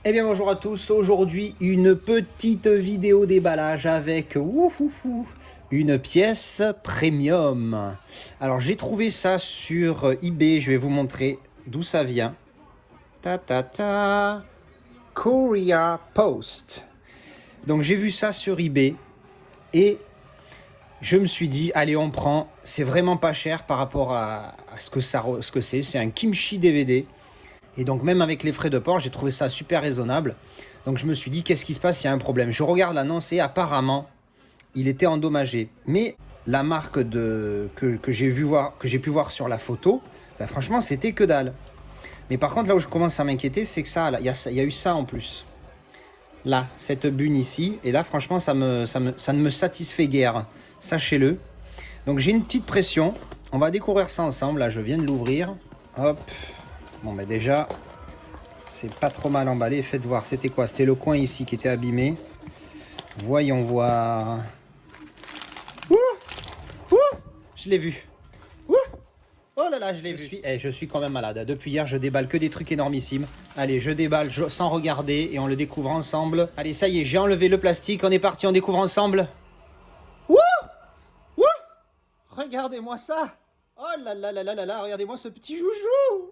Eh bien bonjour à tous, aujourd'hui une petite vidéo déballage avec une pièce premium. Alors j'ai trouvé ça sur eBay, je vais vous montrer d'où ça vient. Ta ta ta, Korea Post. Donc j'ai vu ça sur eBay et je me suis dit allez on prend, c'est vraiment pas cher par rapport à ce que c'est un kimchi DVD. Et donc même avec les frais de port, j'ai trouvé ça super raisonnable. Donc je me suis dit, qu'est-ce qui se passe? Il y a un problème. Je regarde l'annonce et apparemment, il était endommagé. Mais la marque que j'ai pu voir sur la photo, ben franchement, c'était que dalle. Mais par contre, là où je commence à m'inquiéter, c'est que il y a eu ça en plus. Là, cette bune ici. Et là, franchement, ça ne me satisfait guère. Sachez-le. Donc j'ai une petite pression. On va découvrir ça ensemble. Là, je viens de l'ouvrir. Hop. Bon, mais déjà, c'est pas trop mal emballé. Faites voir, c'était quoi? C'était le coin ici qui était abîmé. Voyons voir. Ouh, ouh, je l'ai vu. Ouh, oh là là, je l'ai vu. Je suis quand même malade. Depuis hier, je déballe que des trucs énormissimes. Allez, je déballe sans regarder et on le découvre ensemble. Allez, ça y est, j'ai enlevé le plastique. On est parti, on découvre ensemble. Ouh, ouh, regardez-moi ça. Oh là là là là là là, regardez-moi ce petit joujou.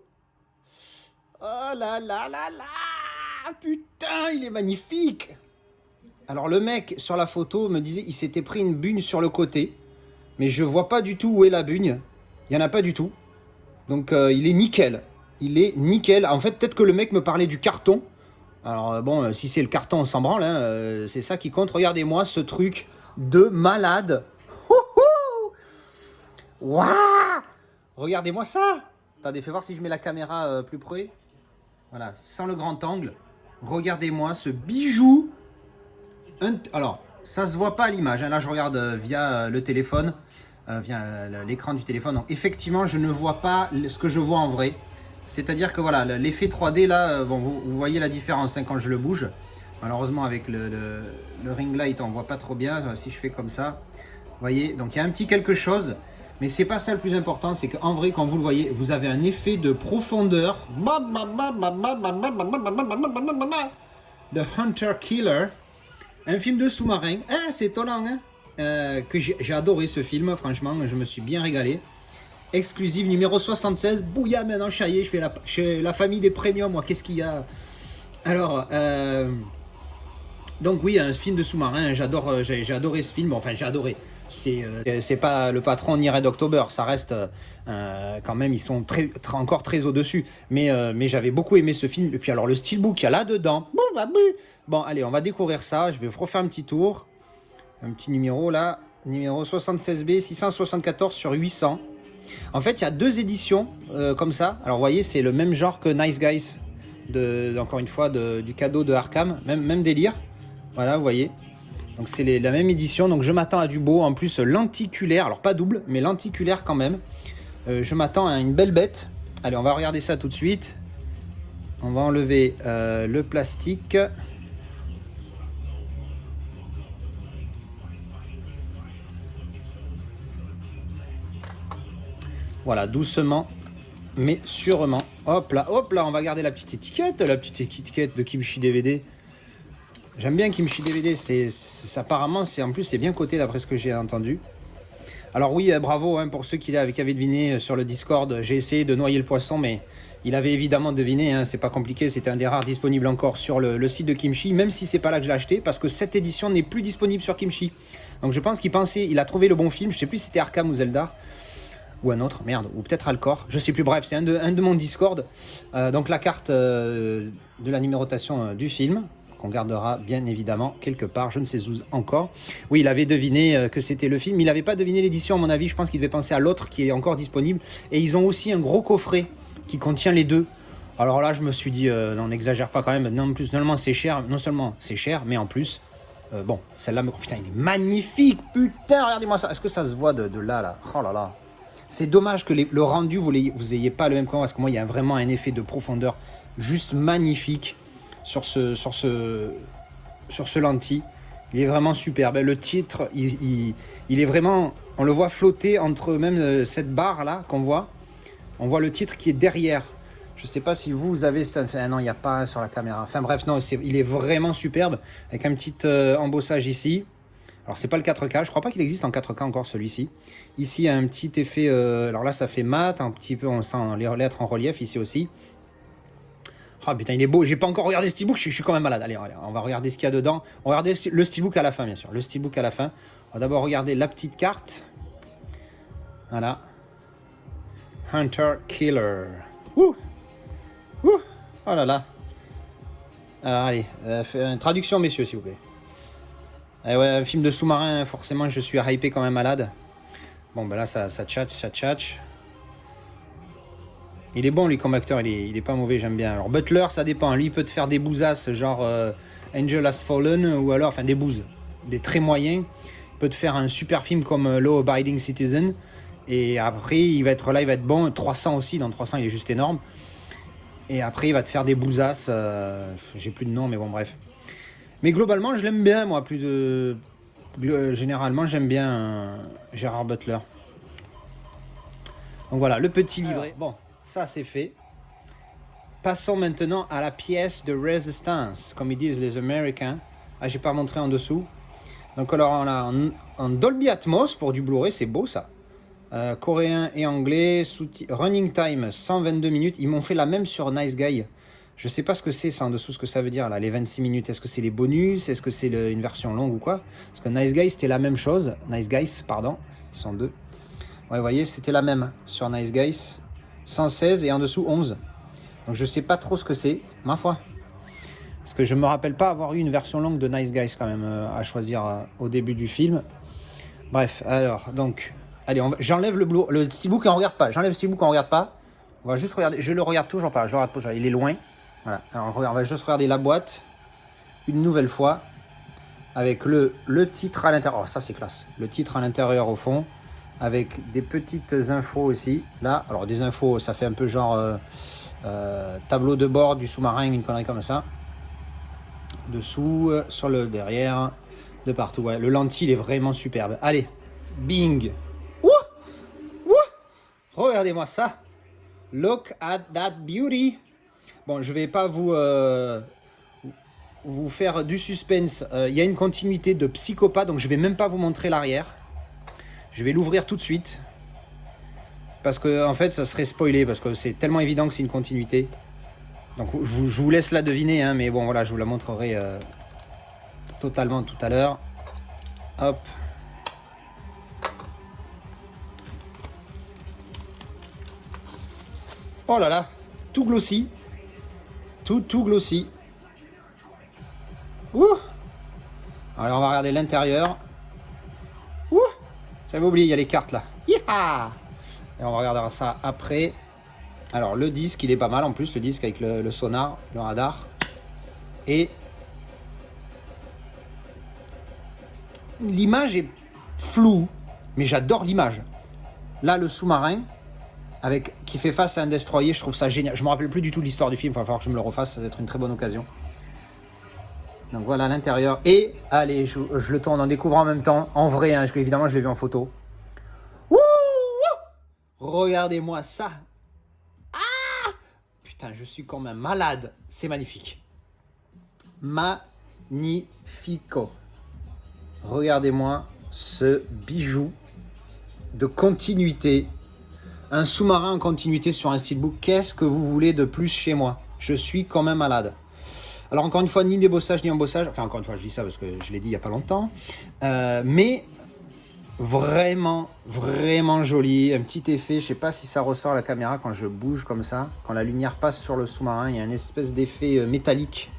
Oh là là là là! Putain, il est magnifique! Alors le mec sur la photo me disait il s'était pris une bugne sur le côté. Mais je vois pas du tout où est la bugne. Il y en a pas du tout. Donc il est nickel. Il est nickel. En fait, peut-être que le mec me parlait du carton. Alors bon, si c'est le carton, on s'en branle. Hein, c'est ça qui compte. Regardez-moi ce truc de malade. Waouh! Regardez-moi ça! Attendez, fais voir si je mets la caméra plus près. Voilà, sans le grand angle. Regardez-moi ce bijou. Alors, ça se voit pas à l'image. Hein. Là, je regarde via le téléphone, via l'écran du téléphone. Donc, effectivement, je ne vois pas ce que je vois en vrai. C'est-à-dire que voilà, l'effet 3D, là, bon, vous voyez la différence hein, quand je le bouge. Malheureusement, avec le ring light, on voit pas trop bien. Si je fais comme ça, vous voyez, donc il y a un petit quelque chose. Mais c'est pas ça le plus important, c'est qu'en vrai, quand vous le voyez, vous avez un effet de profondeur. The Hunter Killer, un film de sous-marin. Ah, c'est étonnant, hein que j'ai adoré ce film, franchement, je me suis bien régalé. Exclusive numéro 76. Bouya, maintenant, ça y est, je fais la famille des premiums, moi, qu'est-ce qu'il y a? Alors, donc oui, un film de sous-marin, j'ai adoré ce film, enfin j'ai adoré. C'est pas le patron ni Red October, ça reste quand même, ils sont encore très au-dessus. Mais j'avais beaucoup aimé ce film. Et puis alors le steelbook qu'il y a là-dedans. Bon, allez, on va découvrir ça. Je vais refaire un petit tour. Un petit numéro là. Numéro 76B, 674 sur 800. En fait, il y a deux éditions comme ça. Alors vous voyez, c'est le même genre que Nice Guys. Encore une fois, du cadeau de Arkham. Même délire. Voilà, vous voyez. Donc c'est la même édition, donc je m'attends à du beau, en plus lenticulaire, alors pas double, mais lenticulaire quand même. Je m'attends à une belle bête. Allez, on va regarder ça tout de suite. On va enlever le plastique. Voilà, doucement, mais sûrement. Hop là, on va garder la petite étiquette de Kimchi DVD. J'aime bien Kimchi DVD, apparemment, en plus, c'est bien coté d'après ce que j'ai entendu. Alors oui, bravo hein, pour ceux qui avaient deviné sur le Discord. J'ai essayé de noyer le poisson, mais il avait évidemment deviné. Hein, c'est pas compliqué, c'était un des rares disponibles encore sur le site de Kimchi, même si c'est pas là que je l'ai acheté, parce que cette édition n'est plus disponible sur Kimchi. Donc je pense il a trouvé le bon film. Je sais plus si c'était Arkham ou Zelda. Ou un autre, merde, ou peut-être Alcor, je sais plus, bref, c'est un de mon Discord. Donc la carte de la numérotation du film, qu'on gardera bien évidemment quelque part, je ne sais où encore. Oui, il avait deviné que c'était le film, il n'avait pas deviné l'édition à mon avis, je pense qu'il devait penser à l'autre qui est encore disponible. Et ils ont aussi un gros coffret qui contient les deux. Alors là, je me suis dit, non, n'exagère pas quand même, non seulement c'est cher, mais en plus, bon, celle-là, oh, putain, il est magnifique, putain, regardez-moi ça, est-ce que ça se voit de là, oh là là. C'est dommage que le rendu, vous n'ayez pas le même point, parce que moi, il y a vraiment un effet de profondeur juste magnifique sur ce lentille. Il est vraiment superbe. Le titre, il est vraiment... On le voit flotter entre même cette barre-là qu'on voit. On voit le titre qui est derrière. Je sais pas si vous avez... Ah non, il n'y a pas sur la caméra. Enfin bref, non, il est vraiment superbe. Avec un petit embossage ici. Alors c'est pas le 4K, je crois pas qu'il existe en 4K encore celui-ci. Ici il y a un petit effet, alors là ça fait mat, un petit peu on sent les lettres en relief ici aussi. Oh putain il est beau, j'ai pas encore regardé Steelbook, je suis quand même malade. Allez, on va regarder ce qu'il y a dedans. On va regarder le Steelbook à la fin bien sûr, le Steelbook à la fin. On va d'abord regarder la petite carte. Voilà. Hunter Killer. Ouh. Ouh. Oh là là. Alors allez, une traduction messieurs s'il vous plaît. Eh ouais, un film de sous-marin, forcément je suis hypé quand même malade. Bon ben là ça tchatche. Il est bon lui comme acteur, il est pas mauvais, j'aime bien. Alors Butler ça dépend, lui il peut te faire des bousasses genre Angel Has Fallen ou alors, enfin des bouses, des très moyens. Il peut te faire un super film comme Law Abiding Citizen. Et après il va être là, il va être bon. 300 aussi, dans 300 il est juste énorme. Et après il va te faire des bousasses, j'ai plus de nom mais bon bref. Mais globalement je l'aime bien moi, généralement j'aime bien Gérard Butler. Donc voilà, le petit livret. Alors, bon, ça c'est fait. Passons maintenant à la pièce de résistance, comme ils disent les Américains. Ah, j'ai pas montré en dessous. Donc alors on a en Dolby Atmos pour du Blu-ray, c'est beau ça. Coréen et anglais, running time 122 minutes. Ils m'ont fait la même sur Nice Guy. Je sais pas ce que c'est ça en dessous, ce que ça veut dire là, les 26 minutes. Est-ce que c'est les bonus? Est-ce que c'est une version longue ou quoi? Parce que Nice Guy c'était la même chose. Nice Guys, pardon, ils sont deux. Ouais, vous voyez, c'était la même sur Nice Guys. 116 et en dessous 11. Donc je sais pas trop ce que c'est, ma foi. Parce que je me rappelle pas avoir eu une version longue de Nice Guys quand même à choisir au début du film. Bref, alors, donc... Allez, j'enlève le Steelbook et on regarde pas. J'enlève le Steelbook et on regarde pas. On va juste regarder. Je le regarde toujours pas. Je le regarde toujours. Il est loin. Voilà. Alors, on va juste regarder la boîte une nouvelle fois avec le titre à l'intérieur. Oh, ça c'est classe. Le titre à l'intérieur au fond avec des petites infos aussi. Là, alors des infos, ça fait un peu genre tableau de bord du sous-marin, une connerie comme ça. Dessous, sur le derrière, de partout. Ouais, le lentille est vraiment superbe. Allez, bing. Regardez-moi ça. Look at that beauty. Bon, je vais pas vous faire du suspense. Il y a une continuité de Psychopathe, donc je vais même pas vous montrer l'arrière. Je vais l'ouvrir tout de suite. Parce que en fait, ça serait spoilé, parce que c'est tellement évident que c'est une continuité. Donc je vous laisse la deviner, hein, mais bon voilà, je vous la montrerai totalement tout à l'heure. Hop. Oh là là, tout glossy. Tout glossy. Ouh. Alors on va regarder l'intérieur. Ouh. J'avais oublié, il y a les cartes là. Yeeha. Et on va regarder ça après. Alors le disque, il est pas mal en plus, le disque avec le sonar, le radar. Et l'image est floue, mais j'adore l'image. Là, le sous-marin, qui fait face à un destroyer, je trouve ça génial. Je me rappelle plus du tout de l'histoire du film, il va falloir que je me le refasse, ça va être une très bonne occasion. Donc voilà l'intérieur. Et allez, je le tourne en découvrant en même temps, en vrai, hein, évidemment je l'ai vu en photo. Wouh. Regardez-moi ça. Ah putain, je suis quand même malade. C'est magnifique. Magnifico. Regardez-moi ce bijou de continuité. Un sous-marin en continuité sur un steelbook. Qu'est-ce que vous voulez de plus chez moi? Je suis quand même malade. Alors encore une fois, ni débossage ni embossage. Enfin encore une fois, je dis ça parce que je l'ai dit il n'y a pas longtemps. Mais vraiment, vraiment joli. Un petit effet, je sais pas si ça ressort à la caméra quand je bouge comme ça. Quand la lumière passe sur le sous-marin, il y a une espèce d'effet métallique.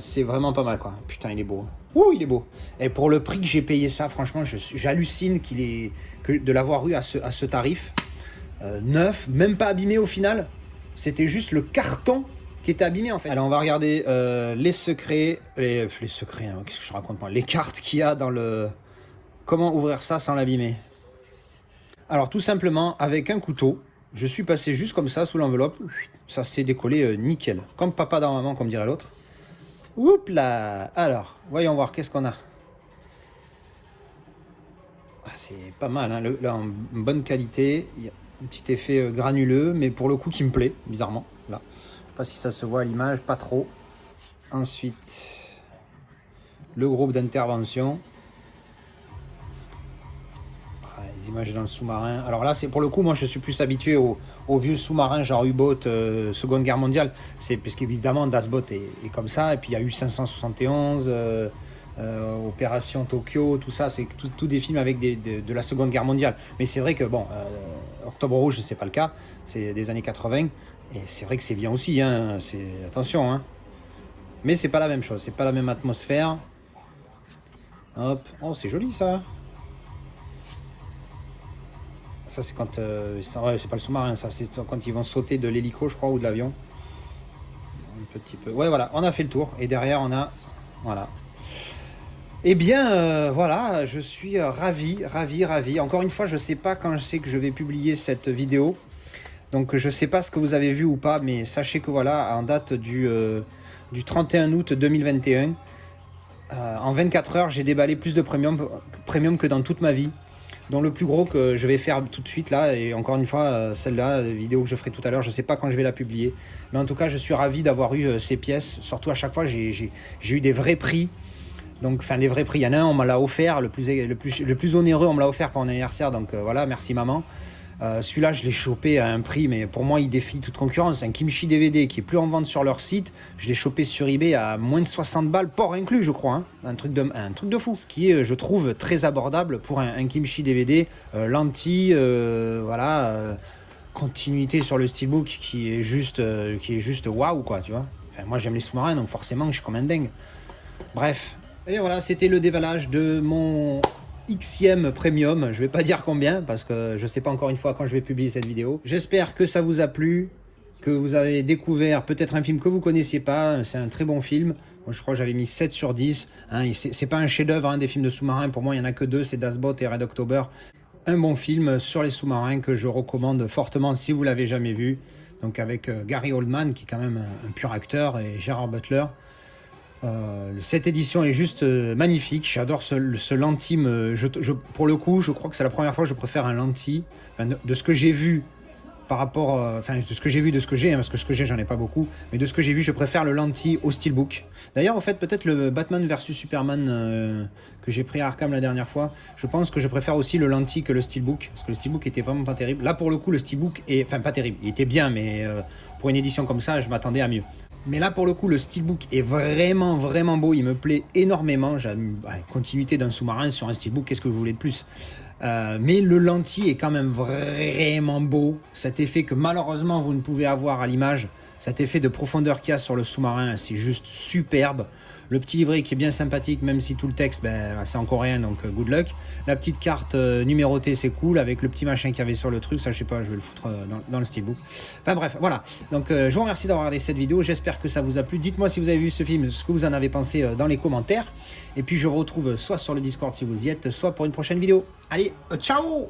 C'est vraiment pas mal quoi. Putain, il est beau. Ouh, il est beau. Et pour le prix que j'ai payé ça, franchement, j'hallucine de l'avoir eu à ce tarif. Neuf, même pas abîmé au final. C'était juste le carton qui était abîmé en fait. Alors on va regarder les secrets. Les secrets, hein, qu'est-ce que je raconte moi? Les cartes qu'il y a dans le... Comment ouvrir ça sans l'abîmer? Alors tout simplement, avec un couteau, je suis passé juste comme ça sous l'enveloppe. Ça s'est décollé nickel. Comme papa dans maman, comme dirait l'autre. Oups là. Alors, voyons voir, qu'est-ce qu'on a. Ah, c'est pas mal, hein, là, en bonne qualité. Un petit effet granuleux, mais pour le coup qui me plaît, bizarrement. Là. Je sais pas si ça se voit à l'image, pas trop. Ensuite, le groupe d'intervention. Les images dans le sous-marin. Alors là, c'est pour le coup, moi je suis plus habitué aux vieux sous-marins, genre U-Boat, Seconde Guerre mondiale. C'est parce qu'évidemment, Das Boat est comme ça. Et puis il y a eu 571, Opération Tokyo, tout ça, c'est tout des films avec de la Seconde Guerre mondiale. Mais c'est vrai que, bon, Octobre Rouge, c'est pas le cas. C'est des années 80. Et c'est vrai que c'est bien aussi, hein. Attention, hein. Mais c'est pas la même chose, c'est pas la même atmosphère. Hop, oh c'est joli ça. Ça c'est quand, ouais, c'est pas le sous-marin, ça c'est quand ils vont sauter de l'hélico, je crois, ou de l'avion. Un petit peu. Ouais, voilà, on a fait le tour. Et derrière on a, voilà. Eh bien, voilà, je suis ravi. Encore une fois, je sais pas quand je sais que je vais publier cette vidéo. Donc je sais pas ce que vous avez vu ou pas, mais sachez que voilà, en date du 31 août 2021, en 24 heures, j'ai déballé plus de premium que dans toute ma vie. Donc le plus gros que je vais faire tout de suite là, et encore une fois, celle-là, vidéo que je ferai tout à l'heure, je sais pas quand je vais la publier. Mais en tout cas, je suis ravi d'avoir eu ces pièces. Surtout à chaque fois, j'ai eu des vrais prix. Donc, enfin, des vrais prix. Il y en a un, on me l'a offert, le plus onéreux, on me l'a offert pour mon anniversaire. Donc voilà, merci maman. Celui-là, je l'ai chopé à un prix, mais pour moi, il défie toute concurrence. Un Kimchi DVD qui est plus en vente sur leur site. Je l'ai chopé sur eBay à moins de 60 balles, port inclus, je crois. Hein. Un truc de fou. Ce qui est, je trouve, très abordable pour un Kimchi DVD. Lentille, voilà. Continuité sur le steelbook qui est juste waouh, quoi, tu vois. Enfin, moi, j'aime les sous-marins, donc forcément, je suis comme un dingue. Bref. Et voilà, c'était le déballage de mon Xème premium, je vais pas dire combien parce que je sais pas encore une fois quand je vais publier cette vidéo. J'espère que ça vous a plu, que vous avez découvert peut-être un film que vous connaissiez pas. C'est un très bon film. Moi, je crois que j'avais mis 7 sur 10. Hein, c'est pas un chef-d'œuvre hein, des films de sous-marins. Pour moi, il y en a que deux, c'est Das Boat et Red October. Un bon film sur les sous-marins que je recommande fortement si vous l'avez jamais vu. Donc avec Gary Oldman qui est quand même un pur acteur et Gerard Butler. Cette édition est juste magnifique. J'adore ce lentille. Pour le coup, je crois que c'est la première fois que je préfère un lentille. Enfin, de ce que j'ai vu par rapport, enfin de ce que j'ai vu, de ce que j'ai, hein, parce que ce que j'ai, j'en ai pas beaucoup, mais de ce que j'ai vu, je préfère le lentille au steelbook. D'ailleurs, en fait, peut-être le Batman vs Superman que j'ai pris à Arkham la dernière fois, je pense que je préfère aussi le lentille que le steelbook, parce que le steelbook était vraiment pas terrible. Là, pour le coup, le steelbook est, enfin pas terrible, il était bien, mais pour une édition comme ça, je m'attendais à mieux. Mais là, pour le coup, le steelbook est vraiment beau. Il me plaît énormément. J'ai une continuité d'un sous-marin sur un steelbook. Qu'est-ce que vous voulez de plus? Mais le lentille est quand même vraiment beau. Cet effet que malheureusement, vous ne pouvez avoir à l'image. Cet effet de profondeur qu'il y a sur le sous-marin, c'est juste superbe. Le petit livret qui est bien sympathique, même si tout le texte, c'est en coréen, donc good luck. La petite carte numérotée, c'est cool, avec le petit machin qu'il y avait sur le truc. Ça, je sais pas, je vais le foutre dans le steelbook. Enfin bref, voilà. Donc, je vous remercie d'avoir regardé cette vidéo. J'espère que ça vous a plu. Dites-moi si vous avez vu ce film, ce que vous en avez pensé dans les commentaires. Et puis, je vous retrouve soit sur le Discord si vous y êtes, soit pour une prochaine vidéo. Allez, ciao!